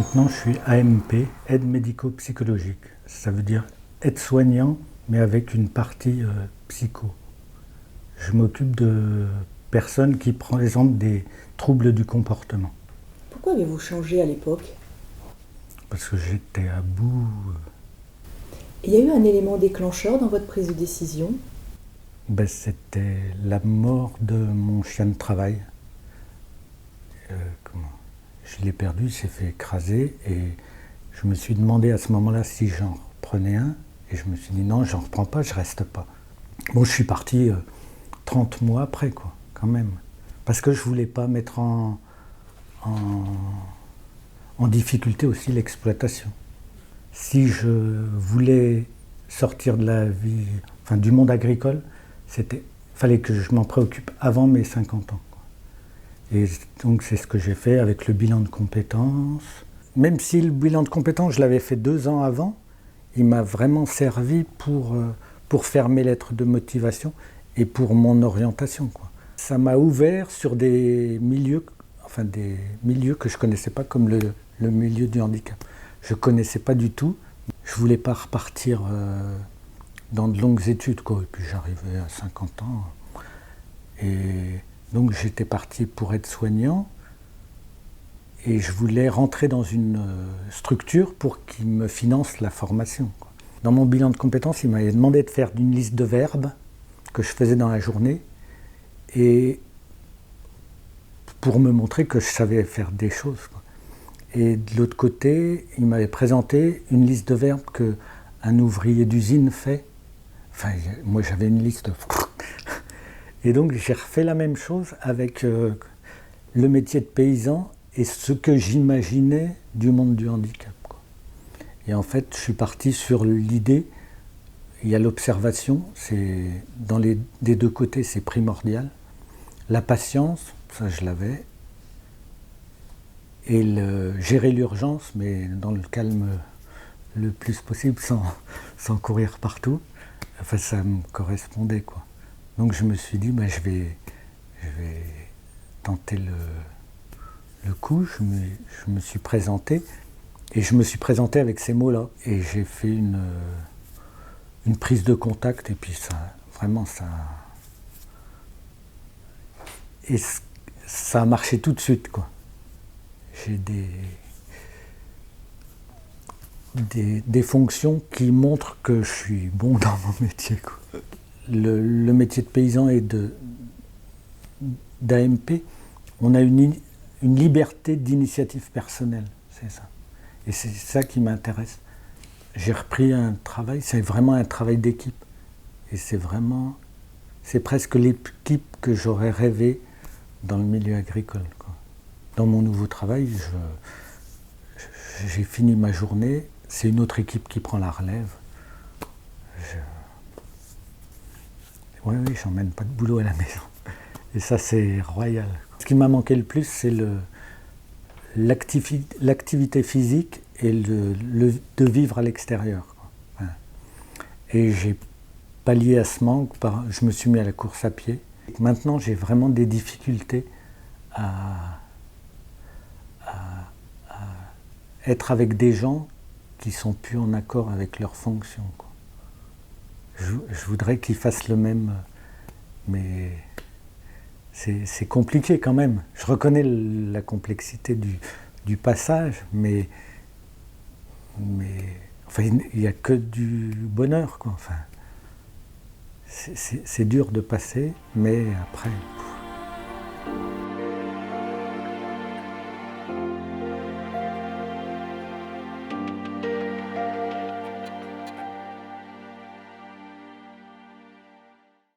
Maintenant, je suis AMP, aide médico-psychologique. Ça veut dire aide-soignant, mais avec une partie psycho. Je m'occupe de personnes qui présentent des troubles du comportement. Pourquoi avez-vous changé à l'époque? Parce que j'étais à bout. Il y a eu un élément déclencheur dans votre prise de décision? C'était la mort de mon chien de travail. Je l'ai perdu, il s'est fait écraser et je me suis demandé à ce moment-là si j'en reprenais un. Et je me suis dit non, j'en reprends pas, je reste pas. Bon, je suis parti 30 mois après, quoi, quand même. Parce que je voulais pas mettre en difficulté aussi l'exploitation. Si je voulais sortir de la vie, enfin du monde agricole, fallait que je m'en préoccupe avant mes 50 ans. Et donc c'est ce que j'ai fait avec le bilan de compétences. Même si le bilan de compétences, je l'avais fait 2 ans avant, il m'a vraiment servi pour faire mes lettres de motivation et pour mon orientation, quoi. Ça m'a ouvert sur des milieux que je ne connaissais pas, comme le milieu du handicap. Je ne connaissais pas du tout. Je ne voulais pas repartir dans de longues études, quoi. Et puis j'arrivais à 50 ans. Et donc j'étais parti pour être soignant. Et je voulais rentrer dans une structure pour qu'ils me financent la formation, quoi. Dans mon bilan de compétences, il m'avait demandé de faire une liste de verbes que je faisais dans la journée. Et pour me montrer que je savais faire des choses, quoi. Et de l'autre côté, il m'avait présenté une liste de verbes qu'un ouvrier d'usine fait. Enfin, moi j'avais une liste. Et donc j'ai refait la même chose avec le métier de paysan et ce que j'imaginais du monde du handicap, quoi. Et en fait, je suis parti sur l'idée, il y a l'observation, des deux côtés c'est primordial. La patience, ça je l'avais. Et gérer l'urgence, mais dans le calme le plus possible, sans courir partout. Enfin, ça me correspondait, quoi. Donc je me suis dit, je vais tenter le coup. Je me suis présenté, et je me suis présenté avec ces mots-là. Et j'ai fait une prise de contact, et puis ça a marché tout de suite, quoi. J'ai des fonctions qui montrent que je suis bon dans mon métier, quoi. Le métier de paysan et d'AMP, on a une liberté d'initiative personnelle, c'est ça. Et c'est ça qui m'intéresse. J'ai repris un travail, c'est vraiment un travail d'équipe. Et c'est presque l'équipe que j'aurais rêvé dans le milieu agricole, quoi. Dans mon nouveau travail, j'ai fini ma journée, c'est une autre équipe qui prend la relève. Oui, j'emmène pas de boulot à la maison. Et ça, c'est royal. Ce qui m'a manqué le plus, c'est l'activité physique et de vivre à l'extérieur, quoi. Et j'ai pallié à ce manque, je me suis mis à la course à pied. Maintenant, j'ai vraiment des difficultés à être avec des gens qui sont plus en accord avec leurs fonctions, quoi. Je voudrais qu'ils fassent le même, mais c'est compliqué quand même. Je reconnais la complexité du passage, mais enfin, il n'y a que du bonheur, quoi. Enfin, c'est dur de passer, mais après...